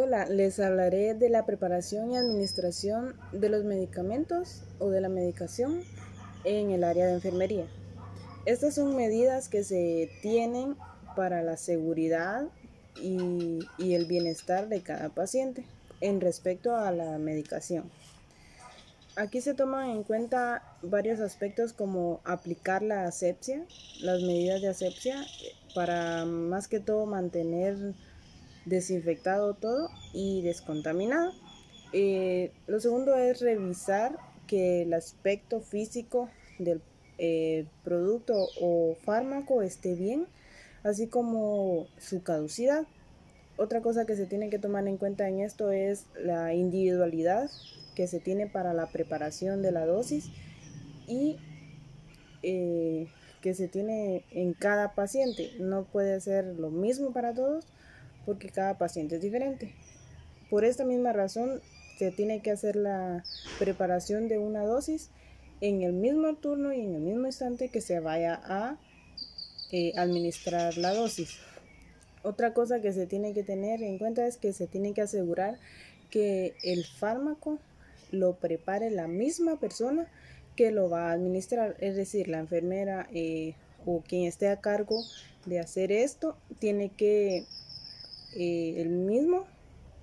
Hola, les hablaré de la preparación y administración de los medicamentos o de la medicación en el área de enfermería. Estas son medidas que se tienen para la seguridad y el bienestar de cada paciente en respecto a la medicación. Aquí se toman en cuenta varios aspectos como aplicar la asepsia, las medidas de asepsia, para más que todo mantener desinfectado todo y descontaminado. Lo segundo es revisar que el aspecto físico del producto o fármaco esté bien, así como su caducidad. Otra cosa que se tiene que tomar en cuenta en esto es la individualidad que se tiene para la preparación de la dosis y que se tiene en cada paciente. No puede ser lo mismo para todos porque cada paciente es diferente. Por esta misma razón se tiene que hacer la preparación de una dosis en el mismo turno y en el mismo instante que se vaya a administrar la dosis. Otra cosa que se tiene que tener en cuenta es que se tiene que asegurar que el fármaco lo prepare la misma persona que lo va a administrar, es decir, la enfermera o quien esté a cargo de hacer esto tiene que el mismo,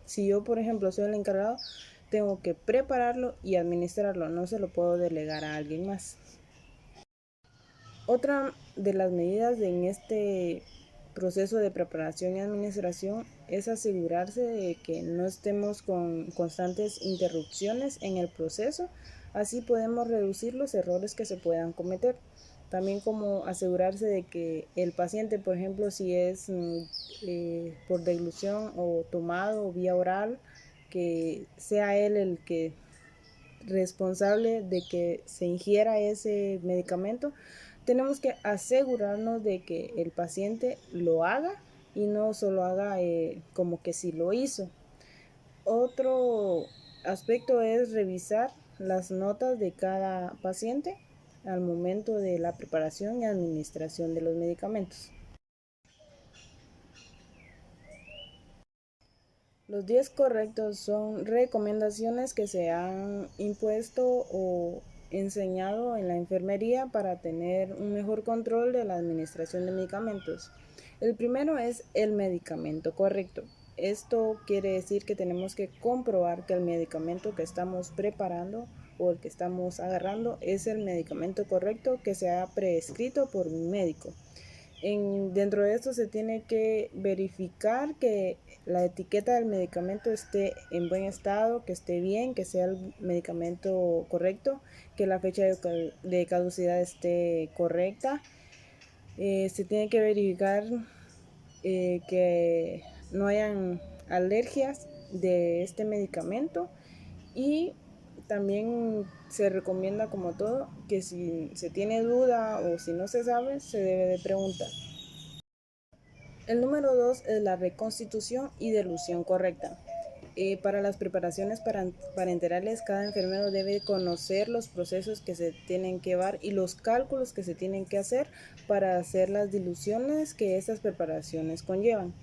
si yo por ejemplo soy el encargado, tengo que prepararlo y administrarlo, no se lo puedo delegar a alguien más. Otra de las medidas en este proceso de preparación y administración es asegurarse de que no estemos con constantes interrupciones en el proceso, así podemos reducir los errores que se puedan cometer. También como asegurarse de que el paciente, por ejemplo, si es por deglución o tomado vía oral, que sea él el que responsable de que se ingiera ese medicamento, tenemos que asegurarnos de que el paciente lo haga y no solo haga como que si lo hizo. Otro aspecto es revisar las notas de cada paciente al momento de la preparación y administración de los medicamentos. Los 10 correctos son recomendaciones que se han impuesto o enseñado en la enfermería para tener un mejor control de la administración de medicamentos. El primero es el medicamento correcto. Esto quiere decir que tenemos que comprobar que el medicamento que estamos preparando o el que estamos agarrando es el medicamento correcto que se ha prescrito por un médico. Dentro de esto se tiene que verificar que la etiqueta del medicamento esté en buen estado, que esté bien, que sea el medicamento correcto, que la fecha de caducidad esté correcta. Se tiene que verificar que no hayan alergias de este medicamento y también se recomienda, como todo, que si se tiene duda o si no se sabe, se debe de preguntar. El número 2 es la reconstitución y dilución correcta. Para las preparaciones parenterales, cada enfermero debe conocer los procesos que se tienen que llevar y los cálculos que se tienen que hacer para hacer las diluciones que estas preparaciones conllevan.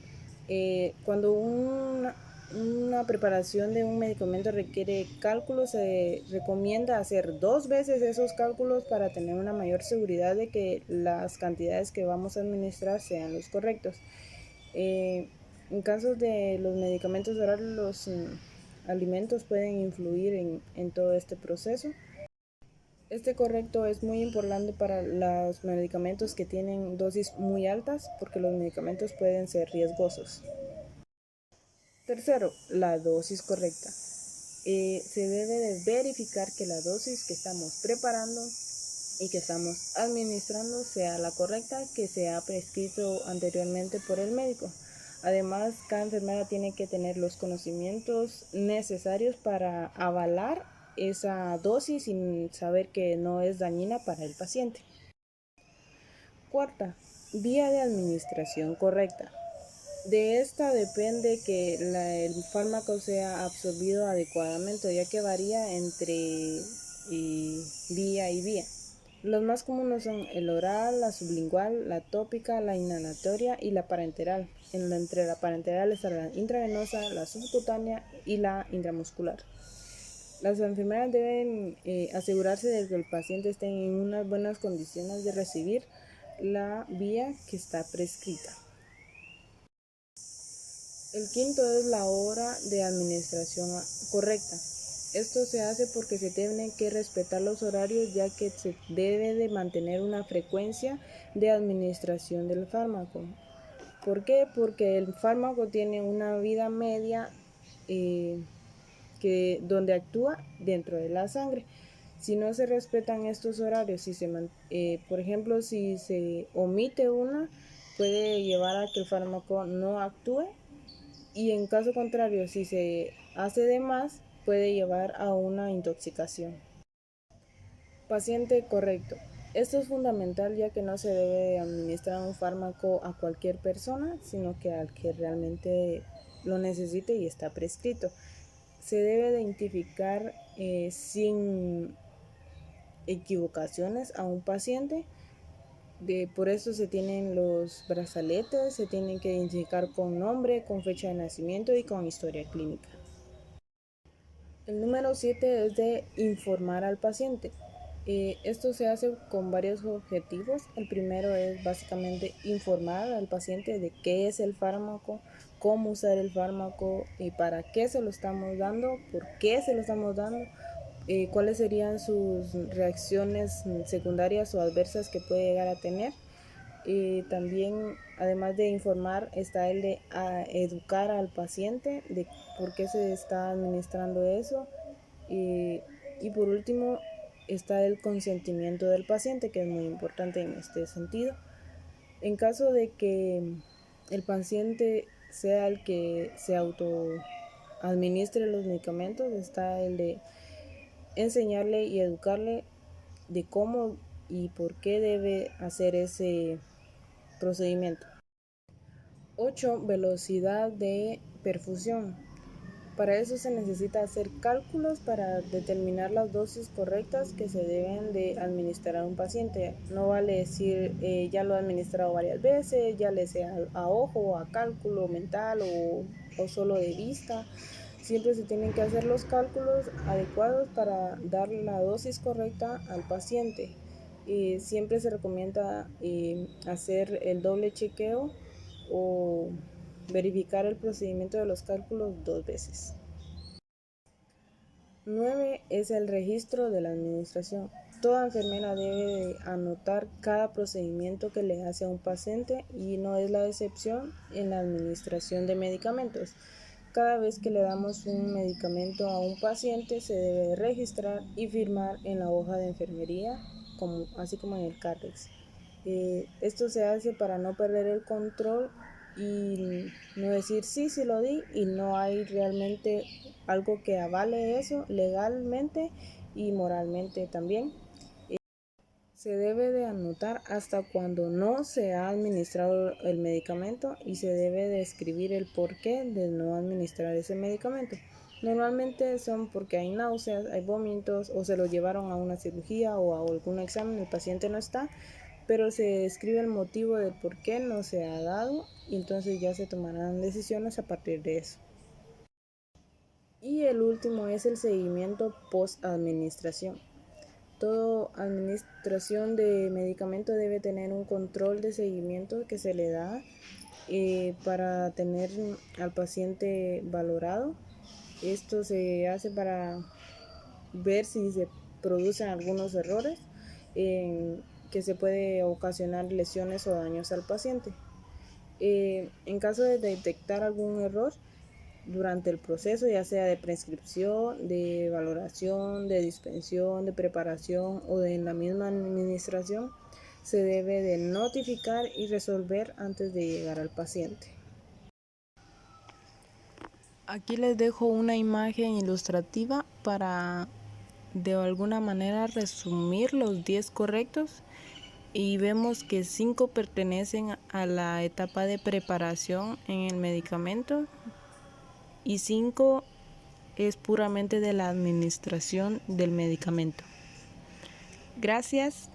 Cuando una preparación de un medicamento requiere cálculos, se recomienda hacer 2 veces esos cálculos para tener una mayor seguridad de que las cantidades que vamos a administrar sean los correctos. En casos de los medicamentos orales, los alimentos pueden influir en todo este proceso. Este correcto es muy importante para los medicamentos que tienen dosis muy altas porque los medicamentos pueden ser riesgosos. Tercero, la dosis correcta. Se debe de verificar que la dosis que estamos preparando y que estamos administrando sea la correcta que se ha prescrito anteriormente por el médico. Además, cada enfermera tiene que tener los conocimientos necesarios para avalar esa dosis y saber que no es dañina para el paciente. Cuarta, vía de administración correcta. De esta depende que el fármaco sea absorbido adecuadamente, ya que varía entre vía y vía. Los más comunes son el oral, la sublingual, la tópica, la inhalatoria y la parenteral. Entre la parenteral está la intravenosa, la subcutánea y la intramuscular. Las enfermeras deben asegurarse de que el paciente esté en unas buenas condiciones de recibir la vía que está prescrita. El quinto es la hora de administración correcta. Esto se hace porque se tienen que respetar los horarios, ya que se debe de mantener una frecuencia de administración del fármaco. ¿Por qué? Porque el fármaco tiene una vida media donde actúa dentro de la sangre. Si no se respetan estos horarios, por ejemplo, si se omite una, puede llevar a que el fármaco no actúe, y en caso contrario, si se hace de más, puede llevar a una intoxicación. Paciente correcto. Esto es fundamental, ya que no se debe administrar un fármaco a cualquier persona, sino que al que realmente lo necesite y está prescrito. Se debe identificar sin equivocaciones a un paciente. Por eso se tienen los brazaletes, se tienen que identificar con nombre, con fecha de nacimiento y con historia clínica. El número 7 es de informar al paciente. Esto se hace con varios objetivos. El primero es básicamente informar al paciente de qué es el fármaco, cómo usar el fármaco, para qué se lo estamos dando, por qué se lo estamos dando, cuáles serían sus reacciones secundarias o adversas que puede llegar a tener. También, además de informar, está el de educar al paciente de por qué se está administrando eso. Y por último está el consentimiento del paciente, que es muy importante en este sentido. En caso de que el paciente sea el que se autoadministre los medicamentos, está el de enseñarle y educarle de cómo y por qué debe hacer ese procedimiento. 8. Velocidad de perfusión. Para eso se necesita hacer cálculos para determinar las dosis correctas que se deben de administrar a un paciente. No vale decir ya lo he administrado varias veces, ya le sé a ojo, a cálculo mental o solo de vista. Siempre se tienen que hacer los cálculos adecuados para dar la dosis correcta al paciente. Siempre se recomienda hacer el doble chequeo o verificar el procedimiento de los cálculos 2 veces. 9 es el registro de la administración. Toda enfermera debe de anotar cada procedimiento que le hace a un paciente, y no es la excepción en la administración de medicamentos. Cada vez que le damos un medicamento a un paciente se debe registrar y firmar en la hoja de enfermería, así como en el Cardex. Esto se hace para no perder el control y no decir sí lo di y no hay realmente algo que avale eso legalmente y moralmente también. Se debe de anotar hasta cuando no se ha administrado el medicamento y se debe de escribir el porqué de no administrar ese medicamento. Normalmente son porque hay náuseas, hay vómitos, o se lo llevaron a una cirugía o a algún examen, el paciente no está, pero se escribe el motivo del por qué no se ha dado, y entonces ya se tomarán decisiones a partir de eso. Y el último es el seguimiento post-administración. Toda administración de medicamento debe tener un control de seguimiento que se le da para tener al paciente valorado. Esto se hace para ver si se producen algunos errores que se puede ocasionar lesiones o daños al paciente. En caso de detectar algún error durante el proceso, ya sea de prescripción, de valoración, de dispensión, de preparación o de la misma administración, se debe de notificar y resolver antes de llegar al paciente. Aquí les dejo una imagen ilustrativa para de alguna manera resumir los 10 correctos, y vemos que 5 pertenecen a la etapa de preparación en el medicamento y 5 es puramente de la administración del medicamento. Gracias.